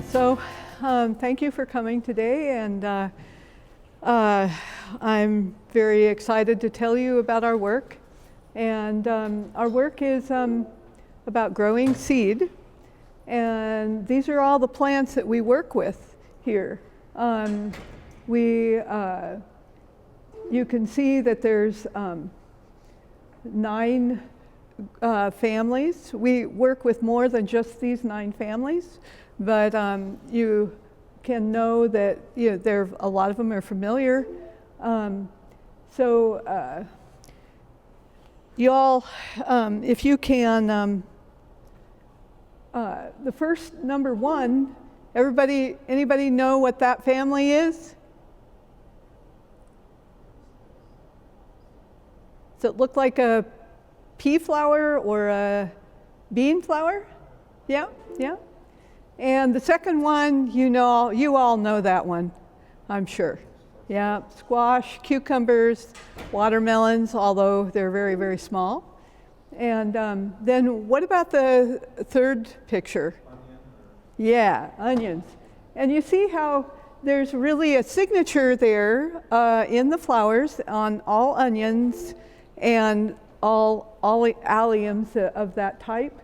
Thank you for coming today, and I'm very excited to tell you about our work. And our work is about growing seed, and these are all the plants that we work with here. You can see that there's 9 families. We work with more than just these 9 families, but you can know that a lot of them are familiar. You all, if you can, the first number 1, anybody know what that family is? Does it look like a pea flower or a bean flower? Yeah. And the second one, you all know that one, I'm sure. Yeah, squash, cucumbers, watermelons, although they're very, very small. And then what about the third picture? Yeah, onions. And you see how there's really a signature there in the flowers on all onions and all alliums of that type.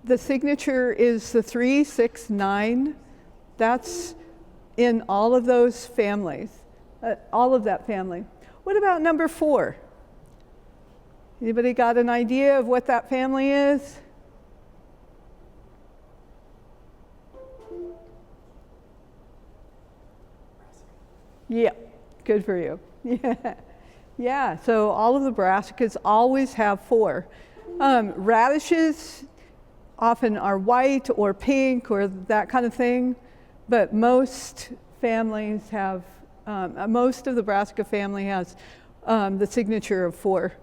The signature is the 3, 6, 9. That's in all of those families, all of that family. What about number 4? Anybody got an idea of what that family is? Yeah, good for you. Yeah, so all of the brassicas always have 4. Radishes often are white or pink or that kind of thing, but most families have, most of the brassica family has the signature of 4.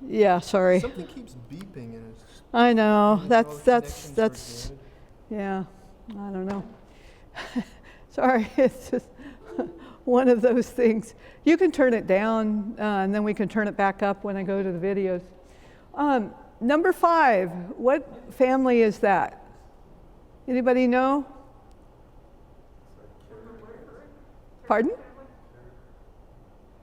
Yeah, sorry. Something keeps beeping and it's. I know, that's, yeah, I don't know. Sorry, it's just one of those things. You can turn it down and then we can turn it back up when I go to the videos. Number 5, what family is that? Anybody know? Pardon?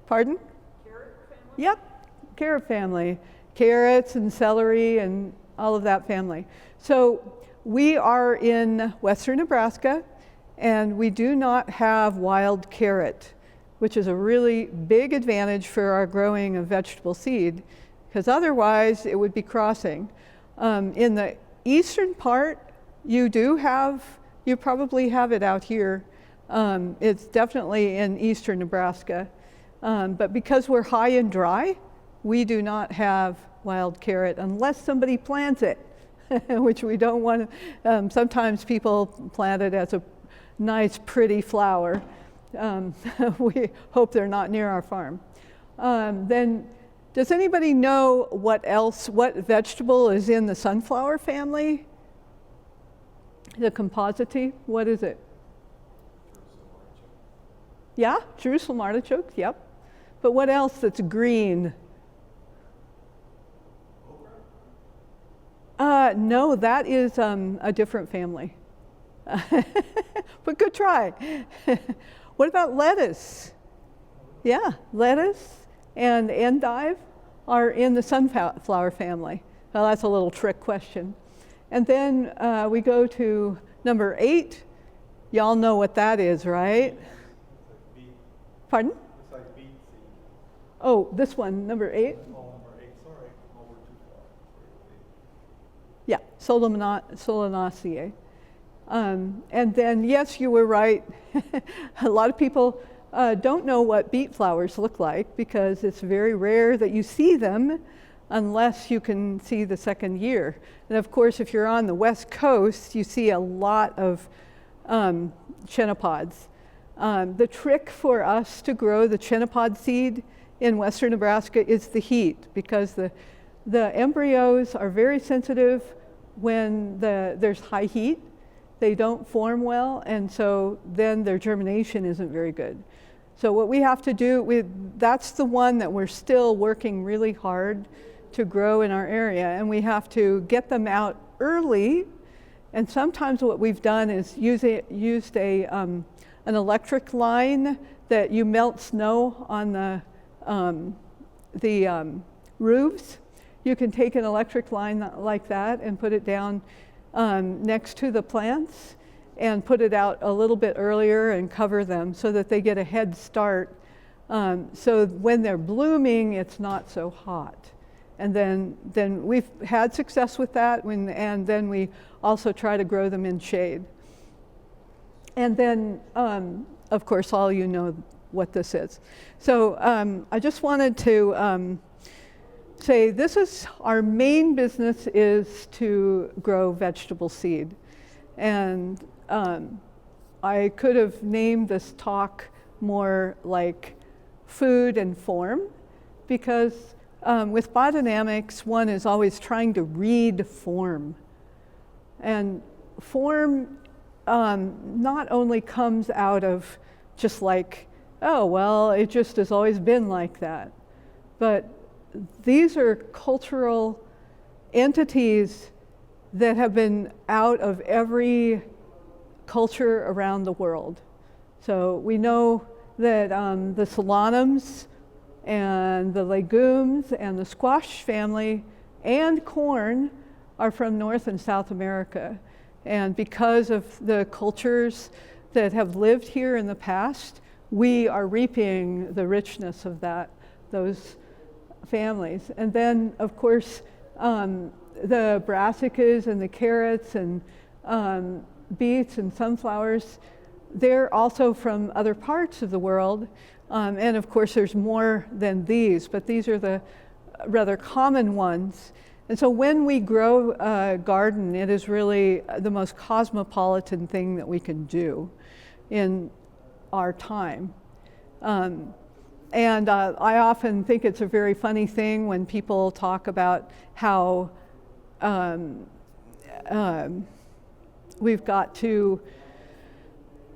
Pardon? Carrot family? Yep, carrot family. Carrots and celery and all of that family. So we are in western Nebraska, and we do not have wild carrot, which is a really big advantage for our growing of vegetable seed, because otherwise it would be crossing. In the eastern part, you probably have it out here. It's definitely in eastern Nebraska. But because we're high and dry, we do not have wild carrot unless somebody plants it, which we don't want to. Sometimes people plant it as a nice, pretty flower. We hope they're not near our farm. Then, does anybody know what vegetable is in the sunflower family? The compositae, what is it? Yeah, Jerusalem artichokes, yep. But what else that's green? No, that is a different family. But good try. What about lettuce? Yeah, lettuce and endive are in the sunflower family. Well, that's a little trick question. And then we go to number 8. Y'all know what that is, right? Pardon? It's like beet seed. Oh, this one, number 8? Oh, number 8, sorry. Oh, we're too far. Yeah, Solanaceae. And then, yes, you were right. A lot of people don't know what beet flowers look like because it's very rare that you see them unless you can see the second year. And of course, if you're on the West Coast, you see a lot of chenopod's. The trick for us to grow the chenopod seed in western Nebraska is the heat, because the embryos are very sensitive when there's high heat. They don't form well, and so then their germination isn't very good. So what we have to do, that's the one that we're still working really hard to grow in our area, and we have to get them out early And sometimes what we've done is used an electric line that you melt snow on the roofs. You can take an electric line like that and put it down next to the plants and put it out a little bit earlier and cover them so that they get a head start. So when they're blooming, it's not so hot. And then we've had success with that, and then we also try to grow them in shade. And then, of course, all you know what this is. So I just wanted to say this is our main business is to grow vegetable seed. And I could have named this talk more like food and form, because with biodynamics, one is always trying to read form. And form not only comes out of just like, oh, well, it just has always been like that, but these are cultural entities that have been out of every culture around the world. So we know that the solanums and the legumes and the squash family and corn are from North and South America. And because of the cultures that have lived here in the past, we are reaping the richness of those families. And then, of course, the brassicas and the carrots and beets and sunflowers, they're also from other parts of the world. And of course, there's more than these, but these are the rather common ones. And so when we grow a garden, it is really the most cosmopolitan thing that we can do in our time. And I often think it's a very funny thing when people talk about how we've got to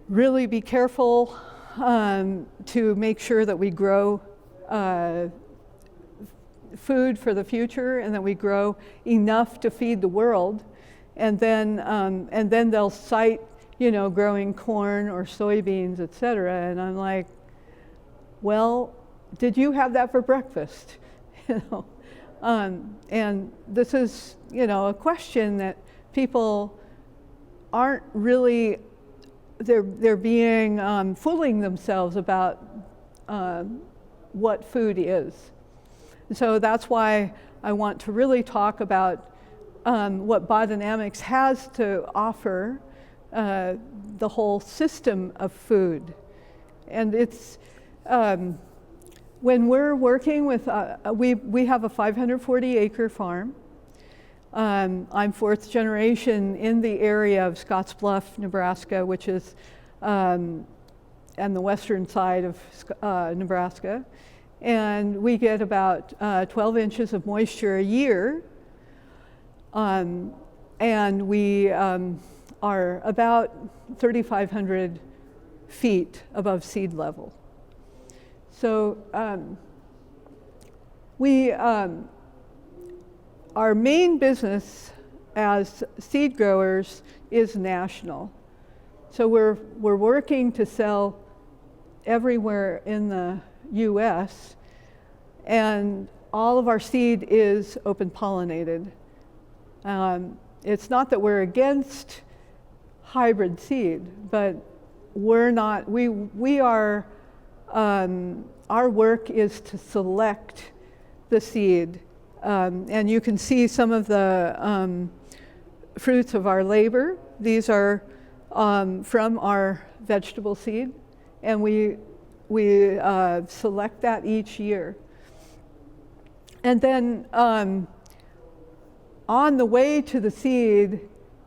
really be careful to make sure that we grow food for the future and that we grow enough to feed the world. And then they'll cite, growing corn or soybeans, et cetera. And I'm like, well, did you have that for breakfast? And this is, a question that people aren't really, they're being fooling themselves about what food is. So that's why I want to really talk about what biodynamics has to offer the whole system of food. And it's, when we're working with, we have a 540-acre farm. I'm fourth generation in the area of Scottsbluff, Nebraska, which is on the western side of Nebraska. And we get about 12 inches of moisture a year. And we are about 3,500 feet above seed level. So our main business as seed growers is national. So we're working to sell everywhere in the US, and all of our seed is open pollinated. It's not that we're against hybrid seed, but we're not, we are, our work is to select the seed. And you can see some of the fruits of our labor. These are from our vegetable seed, and we select that each year. And then on the way to the seed,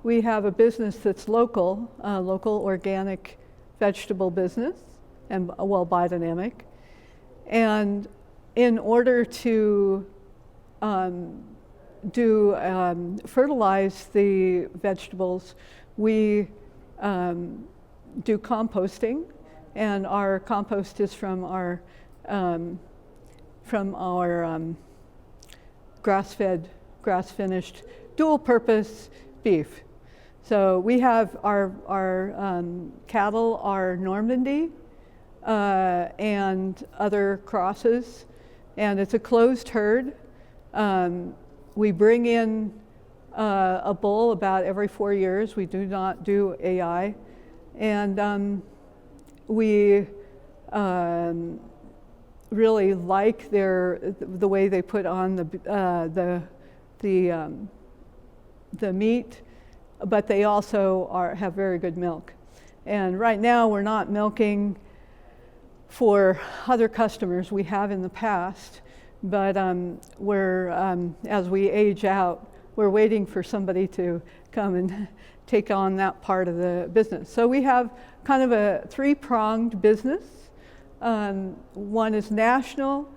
we have a business that's local organic vegetable business, and biodynamic. And in order to fertilize the vegetables, we do composting, and our compost is from our grass-fed, grass-finished, dual-purpose beef. So we have our cattle are Normandy and other crosses, and it's a closed herd. We bring in a bull about every 4 years. We do not do AI, and we really like the way they put on the meat, but they also have very good milk. And right now we're not milking for other customers. We have in the past, but as we age out, we're waiting for somebody to come and take on that part of the business. So we have kind of a three-pronged business. One is national.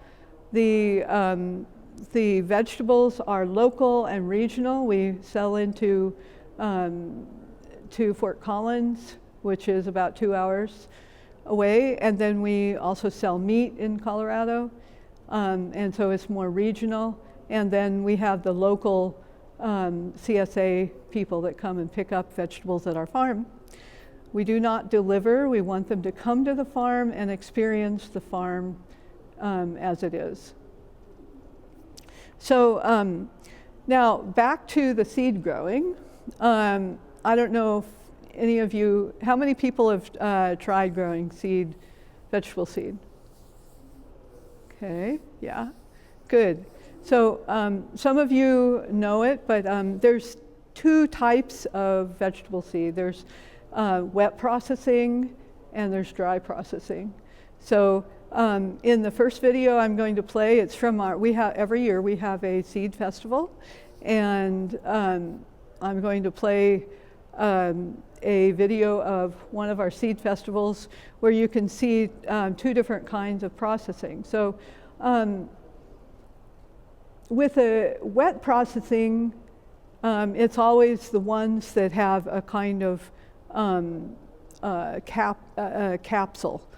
The vegetables are local and regional. We sell into to Fort Collins, which is about 2 hours away, and then we also sell meat in Colorado, and so it's more regional. And then we have the local CSA people that come and pick up vegetables at our farm. We do not deliver. We want them to come to the farm and experience the farm as it is. So now back to the seed growing. I don't know if any of you, how many people have tried growing seed, vegetable seed? Okay, yeah, good. So some of you know it, but there's two types of vegetable seed. There's wet processing and there's dry processing. So in the first video I'm going to play, it's from every year we have a seed festival, and I'm going to play a video of one of our seed festivals where you can see two different kinds of processing. So with a wet processing, it's always the ones that have a kind of capsule,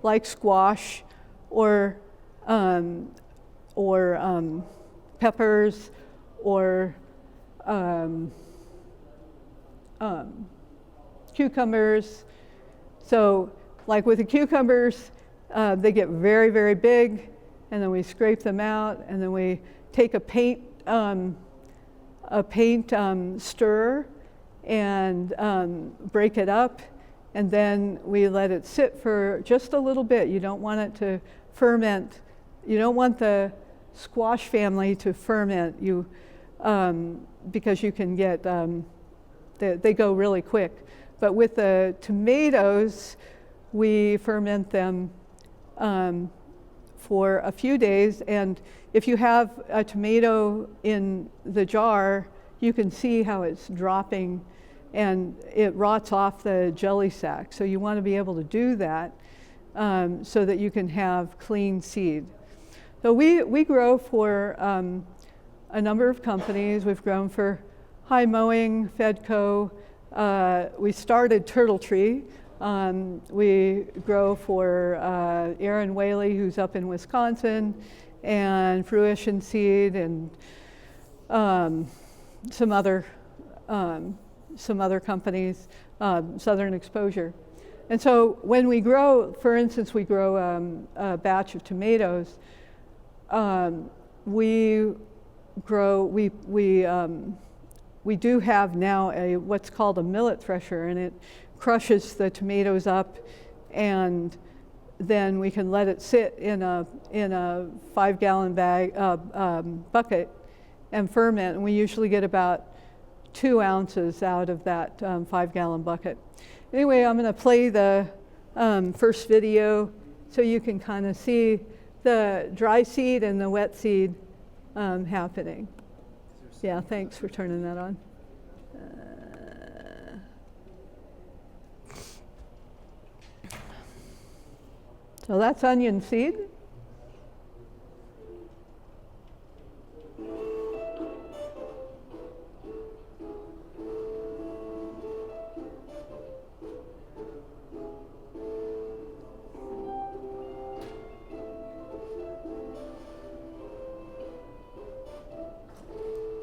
like squash or peppers or cucumbers. So like with the cucumbers, they get very, very big, and then we scrape them out, and then we take a paint stirrer and break it up, and then we let it sit for just a little bit. You don't want it to ferment. You don't want the squash family to ferment because you can get they go really quick. But with the tomatoes, we ferment them for a few days, and if you have a tomato in the jar, you can see how it's dropping and it rots off the jelly sac. So you want to be able to do that so that you can have clean seed. So we grow for a number of companies. We've grown for High Mowing, Fedco. We started Turtle Tree. We grow for Aaron Whaley, who's up in Wisconsin, and Fruition Seed, and some other companies, Southern Exposure. And so when we grow, for instance, we grow a batch of tomatoes, we do have now what's called a millet thresher, and it crushes the tomatoes up, and then we can let it sit in a 5-gallon bucket and ferment. And we usually get about 2 ounces out of that 5-gallon bucket. Anyway, I'm going to play the first video so you can kind of see the dry seed and the wet seed happening. Yeah, thanks for turning that on. So that's onion seed.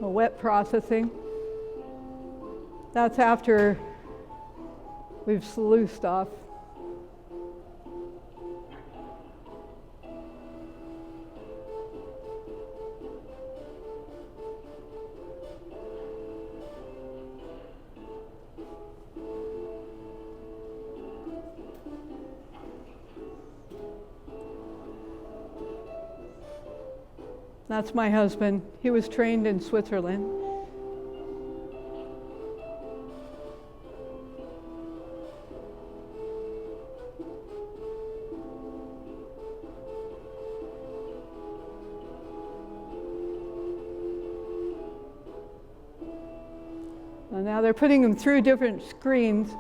Wet processing. That's after we've sluiced off. That's my husband. He was trained in Switzerland. And now they're putting them through different screens.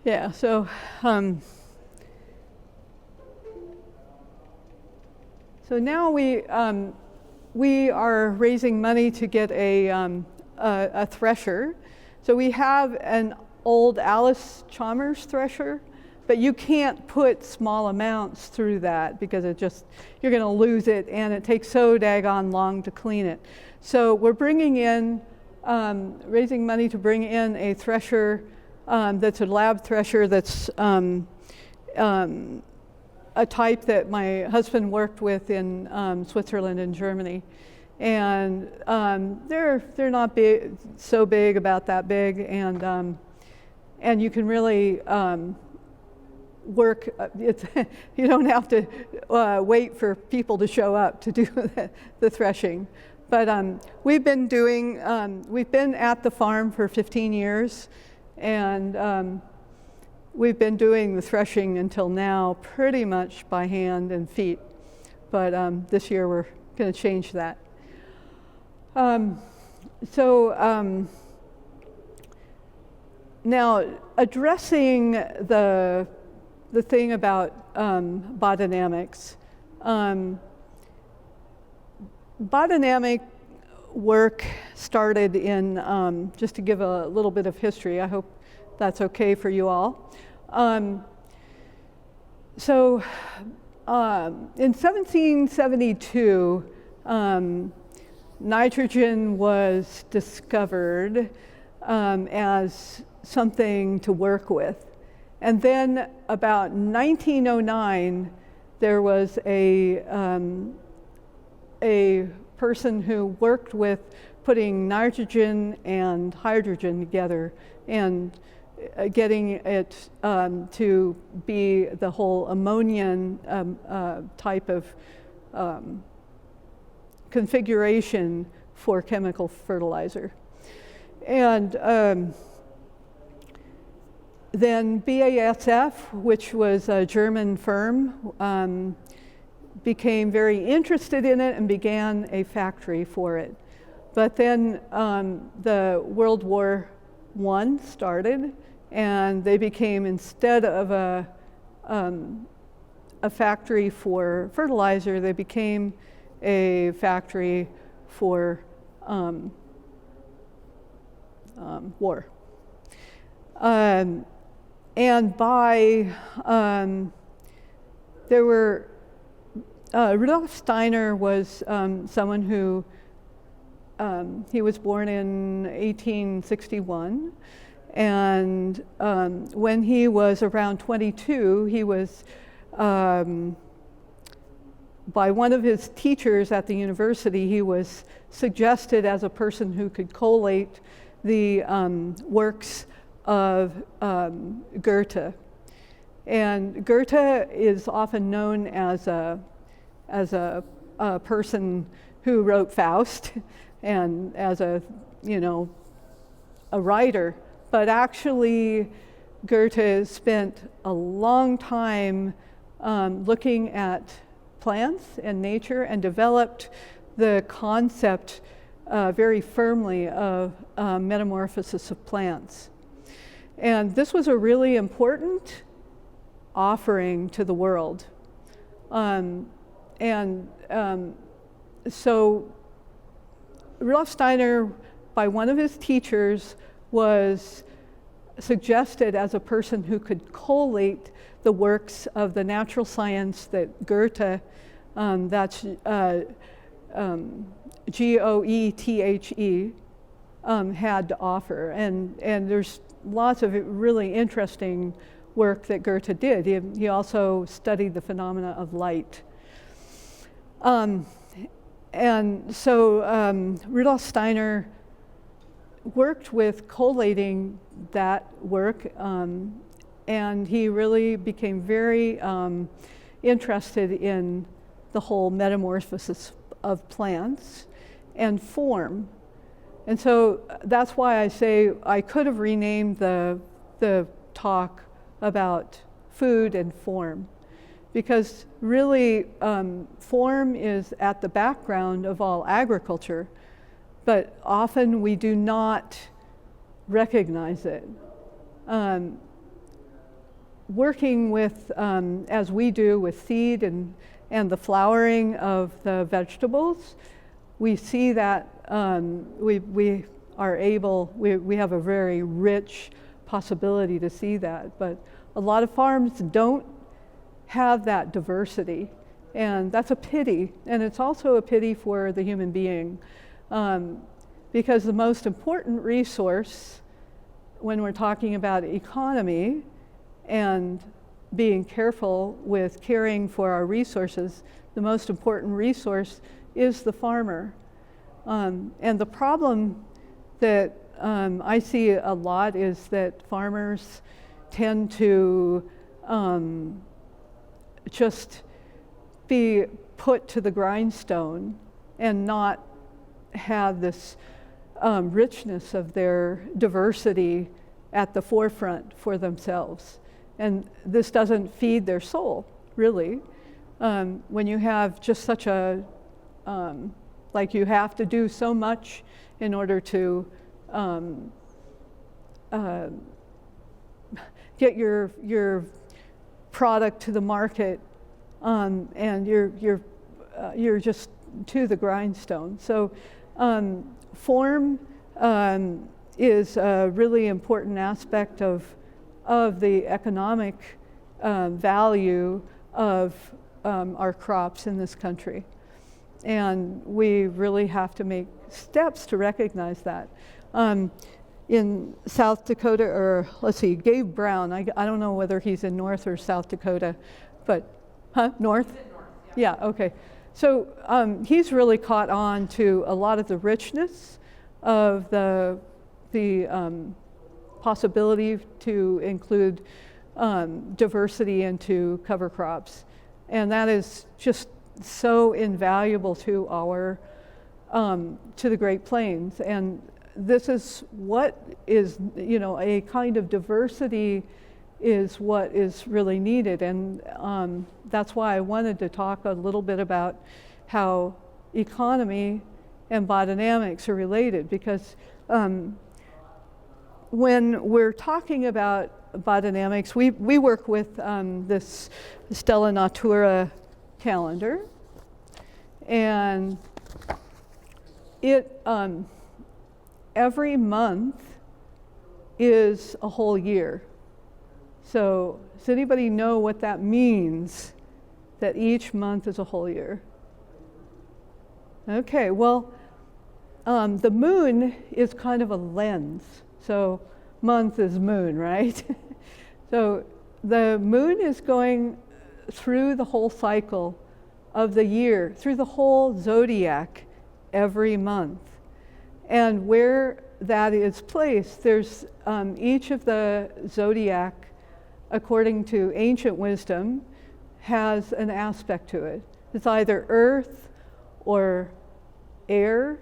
Yeah, so now we are raising money to get a thresher. So we have an old Alice Chalmers thresher, but you can't put small amounts through that because you're going to lose it, and it takes so daggone long to clean it. So we're bringing in, raising money to bring in a thresher that's a lab thresher that's a type that my husband worked with in Switzerland and Germany. And they're not big, so big, about that big, and you can really work. You don't have to wait for people to show up to do the threshing. But we've been at the farm for 15 years, and we've been doing the threshing until now pretty much by hand and feet. But this year we're going to change that. Now addressing the thing about biodynamics. Biodynamic work started in, just to give a little bit of history, I hope that's okay for you all. In 1772, nitrogen was discovered as something to work with. And then about 1909, there was a person who worked with putting nitrogen and hydrogen together and getting it to be the whole ammonium type of configuration for chemical fertilizer. And then BASF, which was a German firm, became very interested in it and began a factory for it. But then the World War I started, and they became, instead of a factory for fertilizer, they became a factory for war. And by, there were, Rudolf Steiner was someone who, he was born in 1861, and when he was around 22, he was, by one of his teachers at the university, he was suggested as a person who could collate the works of Goethe. And Goethe is often known as a person who wrote Faust and as a writer. But actually, Goethe spent a long time looking at plants and nature and developed the concept very firmly of metamorphosis of plants. And this was a really important offering to the world. So Rudolf Steiner, by one of his teachers, was suggested as a person who could collate the works of the natural science that Goethe, that's Goethe, had to offer. And there's lots of really interesting work that Goethe did. He also studied the phenomena of light. And so Rudolf Steiner worked with collating that work, and he really became very interested in the whole metamorphosis of plants and form. And so that's why I say I could have renamed the talk about food and form, because really form is at the background of all agriculture, but often we do not recognize it. Working with, as we do with seed and the flowering of the vegetables, we see that we are able, we have a very rich possibility to see that, but a lot of farms don't have that diversity, and that's a pity. And it's also a pity for the human being, because the most important resource when we're talking about economy and being careful with caring for our resources, the most important resource is the farmer. And the problem that I see a lot is that farmers tend to just be put to the grindstone and not have this richness of their diversity at the forefront for themselves. And this doesn't feed their soul, really. When you have just such a, like you have to do so much in order to get your product to the market, and you're just to the grindstone. So form is a really important aspect of the economic value of our crops in this country. And we really have to make steps to recognize that. In South Dakota, or let's see, Gabe Brown, I don't know whether he's in North or South Dakota, but, North? He's in North, yeah. Yeah, okay. So he's really caught on to a lot of the richness of the possibility to include diversity into cover crops. And that is just so invaluable to our, to the Great Plains. And this is what is, a kind of diversity is what is really needed. And that's why I wanted to talk a little bit about how economy and biodynamics are related, because when we're talking about biodynamics, we work with this Stella Natura calendar, and it every month is a whole year. So does anybody know what that means, that each month is a whole year? Okay, well, the moon is kind of a lens. So month is moon, right? So the moon is going through the whole cycle of the year, through the whole zodiac every month. And where that is placed, there's each of the zodiac, according to ancient wisdom, has an aspect to it. It's either earth or air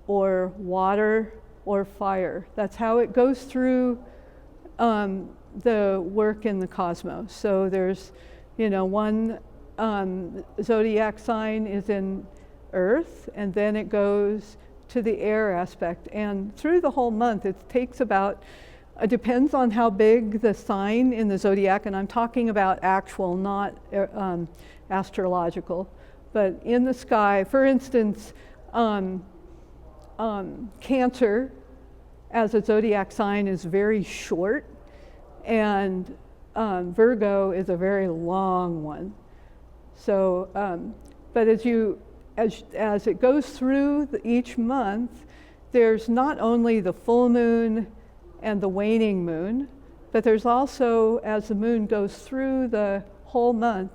or water or fire. That's how it goes through the work in the cosmos. So there's, one zodiac sign is in Earth, and then it goes to the air aspect. And through the whole month, it takes about, it depends on how big the sign in the zodiac, and I'm talking about actual, not astrological, but in the sky. For instance, Cancer as a zodiac sign is very short, and Virgo is a very long one. So, but as it goes through each month, there's not only the full moon and the waning moon, but there's also, as the moon goes through the whole month,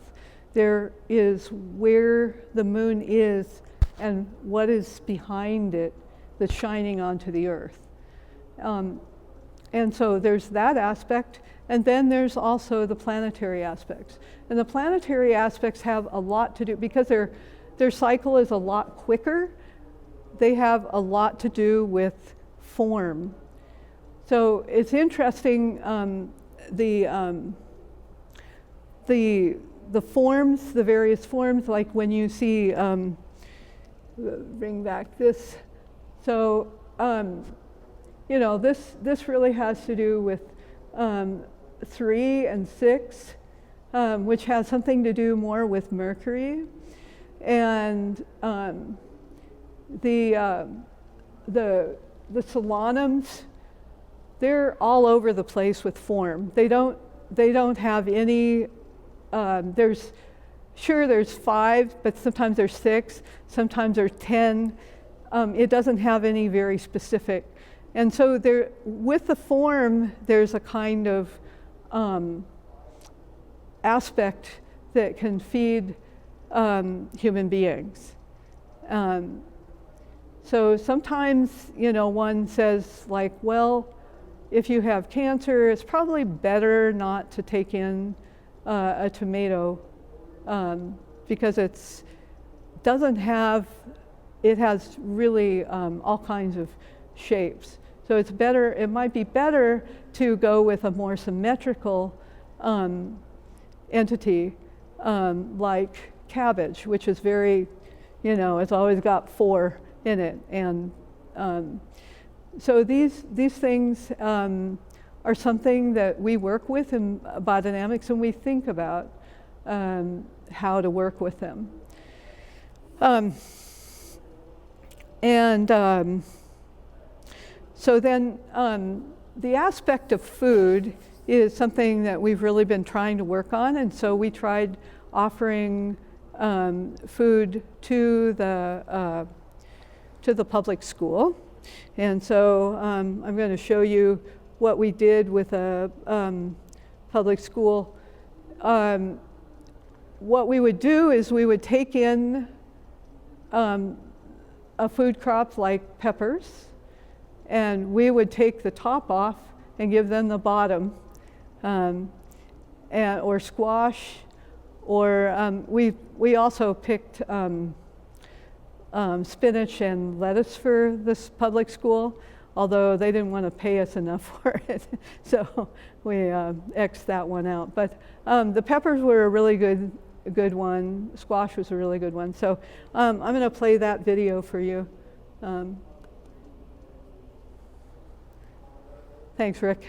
there is where the moon is and what is behind it that's shining onto the earth. And so there's that aspect, and then there's also the planetary aspects. And the planetary aspects have a lot to do, because their cycle is a lot quicker, they have a lot to do with form. So it's interesting, the forms, the various forms, like when you see, bring back this. So, you know, this really has to do with 3 and 6, which has something to do more with Mercury. And the solanums, they're all over the place with form. They don't have any, there's 5, but sometimes there's 6, sometimes there's 10. It doesn't have any very specific. And so there, with the form, there's a kind of aspect that can feed human beings. So sometimes, you know, one says like, well, if you have cancer, it's probably better not to take in a tomato because it has really all kinds of shapes. So it's better, it might be better to go with a more symmetrical entity like cabbage, which is very, you know, it's always got 4 in it. And so these things are something that we work with in biodynamics, and we think about how to work with them. So then the aspect of food is something that we've really been trying to work on, and so we tried offering food to the public school. And so I'm going to show you what we did with a public school. What we would do is we would take in a food crop like peppers, and we would take the top off and give them the bottom, or squash, or we also picked spinach and lettuce for this public school, although they didn't want to pay us enough for it, so we X'd that one out. But the peppers were a really good one. Squash was a really good one. So I'm going to play that video for you. Thanks, Rick.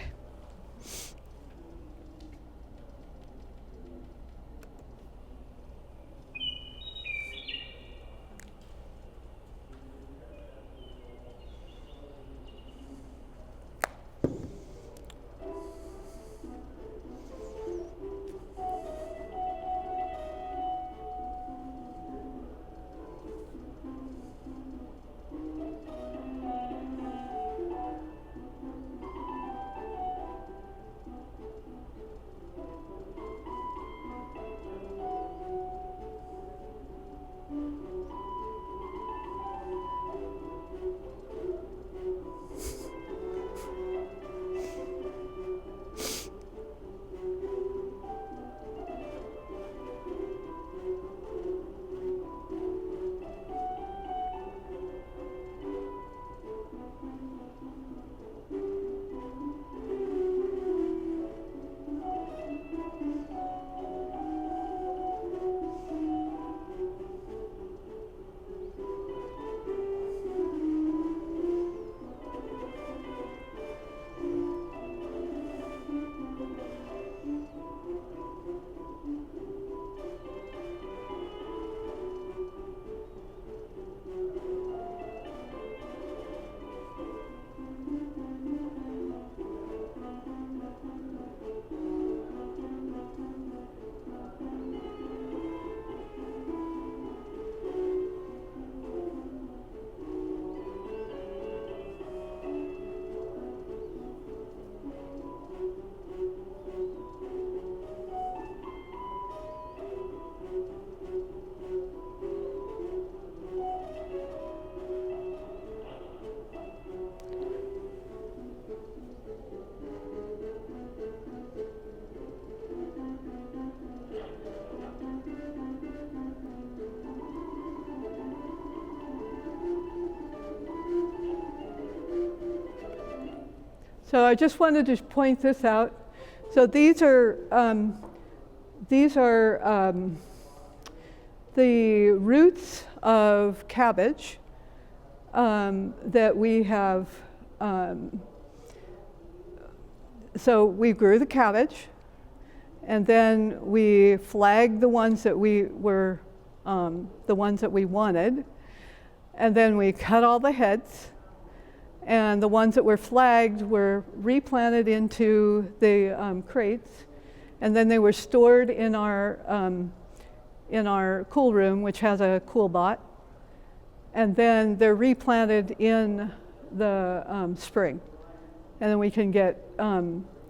So I just wanted to point this out. So these are the roots of cabbage that we have. So we grew the cabbage, and then we flagged the ones that we were the ones that we wanted, and then we cut all the heads, and the ones that were flagged were replanted into the crates, and then they were stored in our cool room, which has a cool bot, and then they're replanted in the spring, and then we can get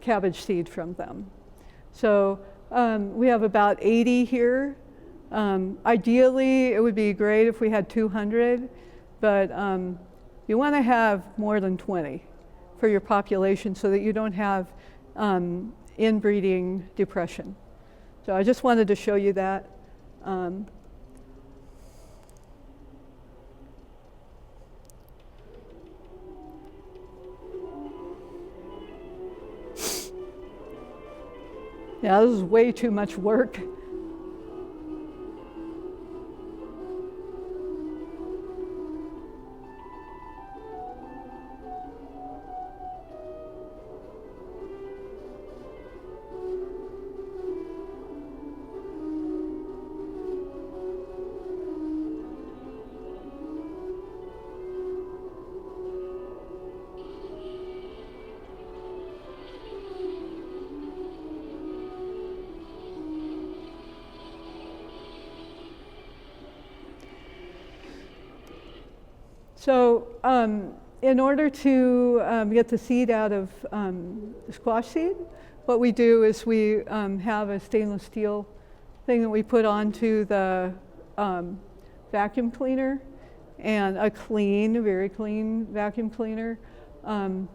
cabbage seed from them. So we have about 80 here. Ideally, it would be great if we had 200, but you want to have more than 20 for your population so that you don't have inbreeding depression. So I just wanted to show you that. Yeah, this is way too much work. So in order to get the seed out of squash seed, what we do is we have a stainless steel thing that we put onto the vacuum cleaner, and a clean, very clean vacuum cleaner. So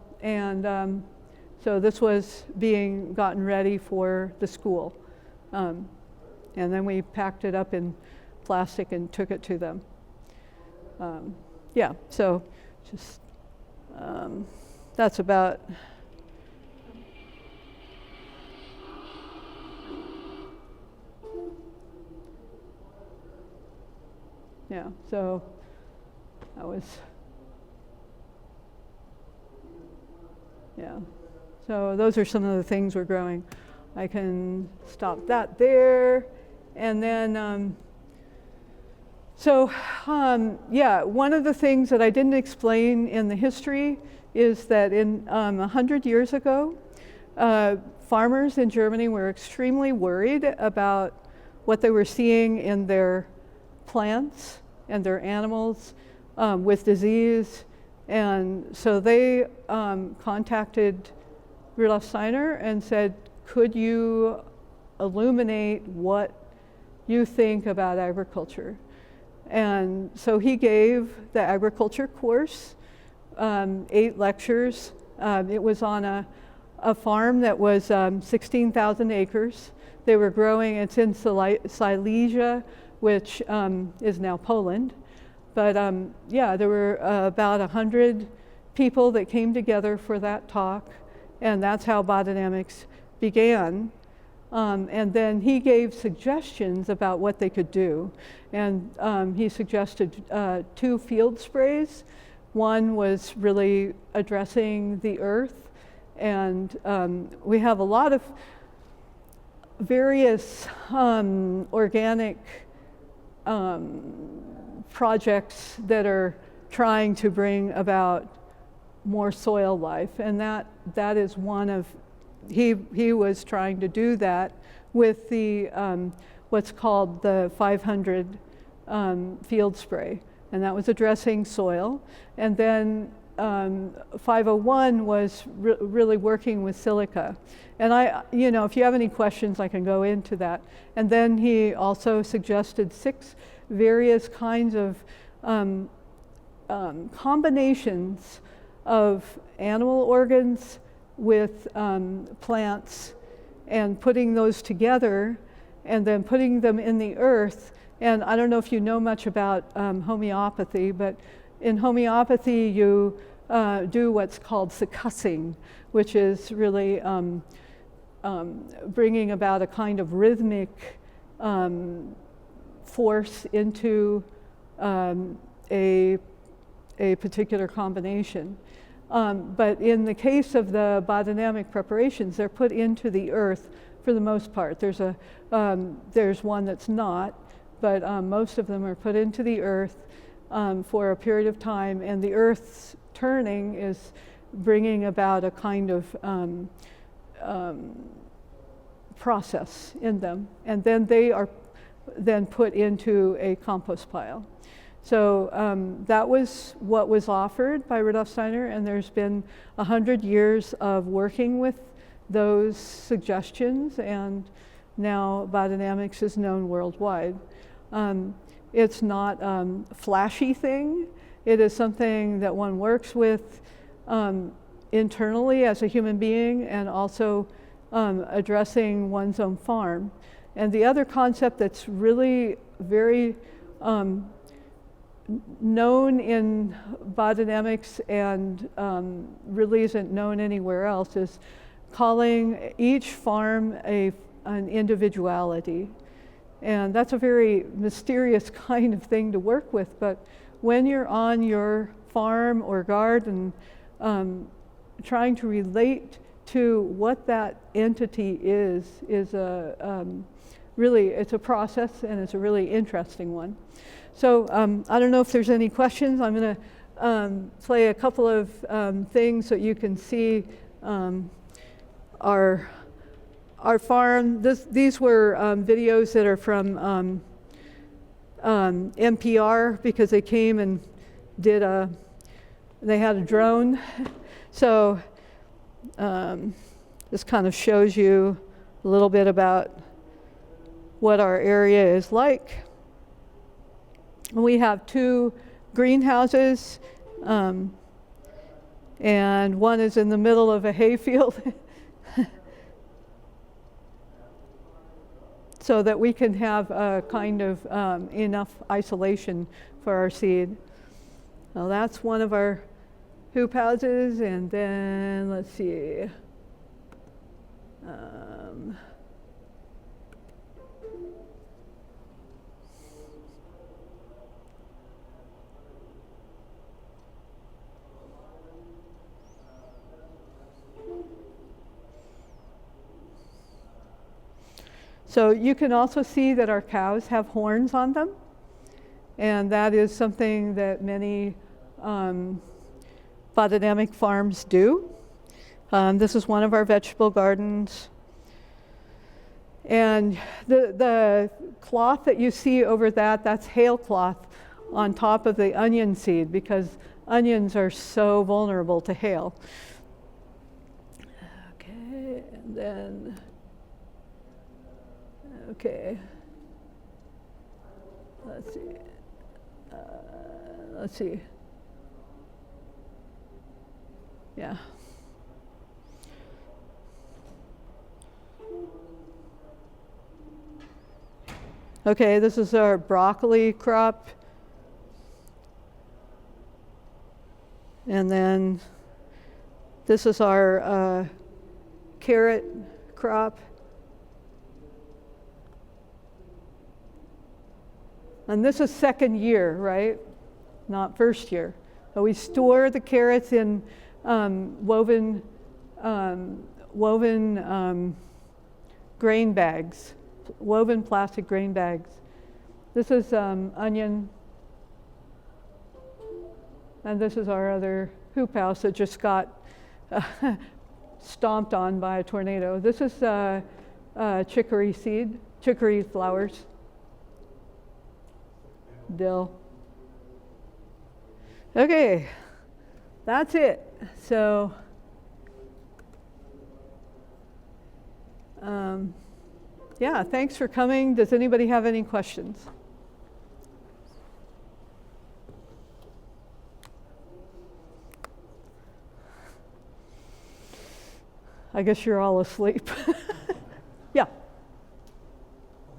this was being gotten ready for the school. And then we packed it up in plastic and took it to them. Yeah, so just that's about. Yeah, so that was. Yeah, so those are some of the things we're growing. I can stop that there, and then. Yeah, one of the things that I didn't explain in the history is that in 100 years ago, farmers in Germany were extremely worried about what they were seeing in their plants and their animals with disease. And so they contacted Rudolf Steiner and said, could you illuminate what you think about agriculture? And so he gave the agriculture course, 8 lectures. It was on a farm that was 16,000 acres. They were growing, it's in Silesia, which is now Poland. But yeah, there were about 100 people that came together for that talk, and that's how Biodynamics began. And then he gave suggestions about what they could do. And he suggested 2 field sprays. One was really addressing the earth. And we have a lot of various organic projects that are trying to bring about more soil life. And that is one of. He was trying to do that with the what's called the 500 field spray, and that was addressing soil. And then 501 was really working with silica. And if you have any questions, I can go into that. And then he also suggested 6 various kinds of combinations of animal organs with plants, and putting those together and then putting them in the earth. And I don't know if you know much about homeopathy, but in homeopathy you do what's called succussing, which is really bringing about a kind of rhythmic force into a particular combination. But in the case of the biodynamic preparations, they're put into the earth for the most part. There's one that's not, but most of them are put into the earth for a period of time, and the earth's turning is bringing about a kind of process in them, and then they are then put into a compost pile. So that was what was offered by Rudolf Steiner, and there's been 100 years of working with those suggestions, and now biodynamics is known worldwide. It's not a flashy thing. It is something that one works with internally as a human being, and also addressing one's own farm. And the other concept that's really very known in biodynamics and really isn't known anywhere else is calling each farm an individuality. And that's a very mysterious kind of thing to work with, but when you're on your farm or garden, trying to relate to what that entity is really, it's a process, and it's a really interesting one. So I don't know if there's any questions. I'm going to play a couple of things so you can see our farm. These were videos that are from NPR, because they came and they had a drone. So this kind of shows you a little bit about what our area is like. We have 2 greenhouses, and one is in the middle of a hayfield, so that we can have a kind of enough isolation for our seed. Well, that's one of our hoop houses, and then let's see. So you can also see that our cows have horns on them, and that is something that many biodynamic farms do. This is one of our vegetable gardens. And the cloth that you see over that's hail cloth on top of the onion seed, because onions are so vulnerable to hail. Okay, and then, okay, let's see. Yeah. Okay, this is our broccoli crop. And then this is our carrot crop. And this is second year, right? Not first year. But we store the carrots in woven grain bags, woven plastic grain bags. This is onion, and this is our other hoop house that just got stomped on by a tornado. This is chicory seed, chicory flowers, dill. Okay, that's it. So yeah, thanks for coming. Does anybody have any questions? I guess you're all asleep. Yeah.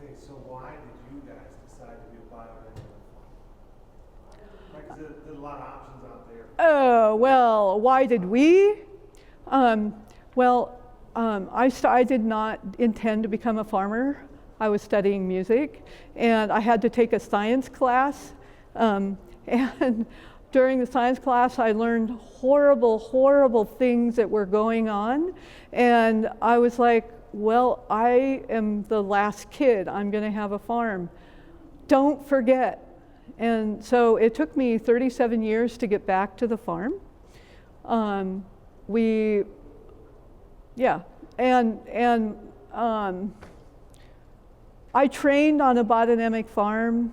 Okay, so why did you guys decide to do biodynamic farming? Right, because there's a lot of options out there. there? Oh, well, why did we? I did not intend to become a farmer. I was studying music, and I had to take a science class. And during the science class, I learned horrible, horrible things that were going on. And I was like, well, I am the last kid. I'm going to have a farm. Don't forget. And so it took me 37 years to get back to the farm. I trained on a biodynamic farm,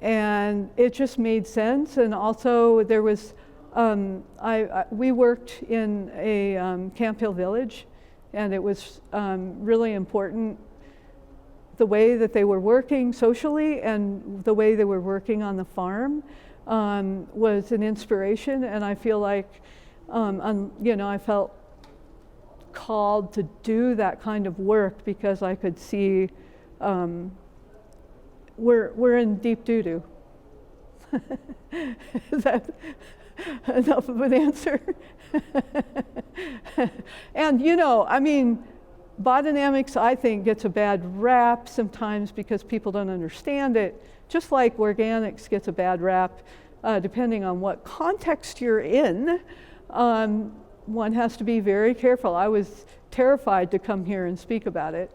and it just made sense. And also there was, we worked in a Camp Hill village, and it was really important the way that they were working socially and the way they were working on the farm was an inspiration. And I feel like, I felt called to do that kind of work because I could see we're in deep doo-doo. Is that enough of an answer? And biodynamics, I think, gets a bad rap sometimes because people don't understand it, just like organics gets a bad rap depending on what context you're in. One has to be very careful. I was terrified to come here and speak about it.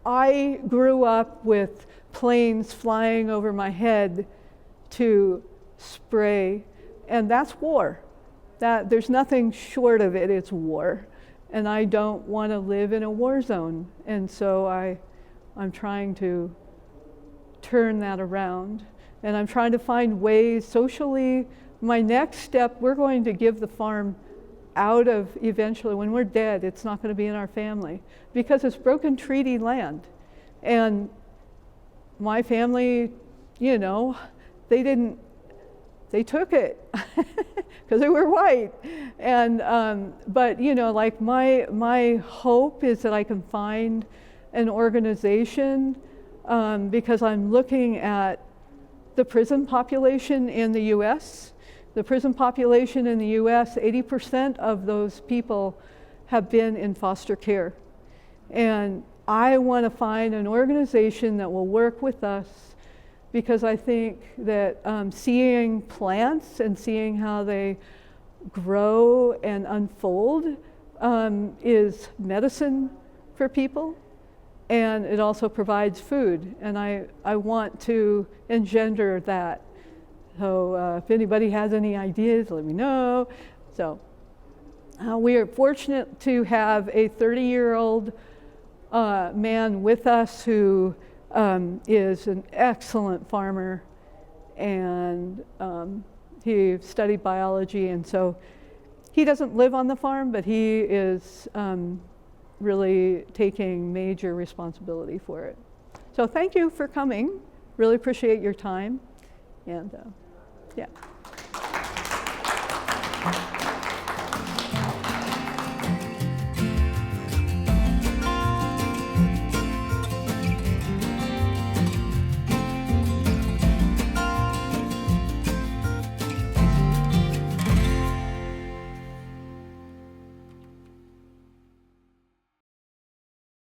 I grew up with planes flying over my head to spray, and that's war. There's nothing short of it, it's war. And I don't want to live in a war zone. And so I'm trying to turn that around. And I'm trying to find ways socially. My next step, we're going to give the farm out of, eventually, when we're dead, it's not going to be in our family because it's broken treaty land. And my family, they took it because they were white. And, like my hope is that I can find an organization because I'm looking at the prison population in the US. The prison population in the US, 80% of those people have been in foster care. And I want to find an organization that will work with us because I think that seeing plants and seeing how they grow and unfold is medicine for people. And it also provides food. And I want to engender that. So if anybody has any ideas, let me know. So we are fortunate to have a 30-year-old man with us who is an excellent farmer, and he studied biology, and so he doesn't live on the farm, but he is really taking major responsibility for it. So thank you for coming. Really appreciate your time. And yeah.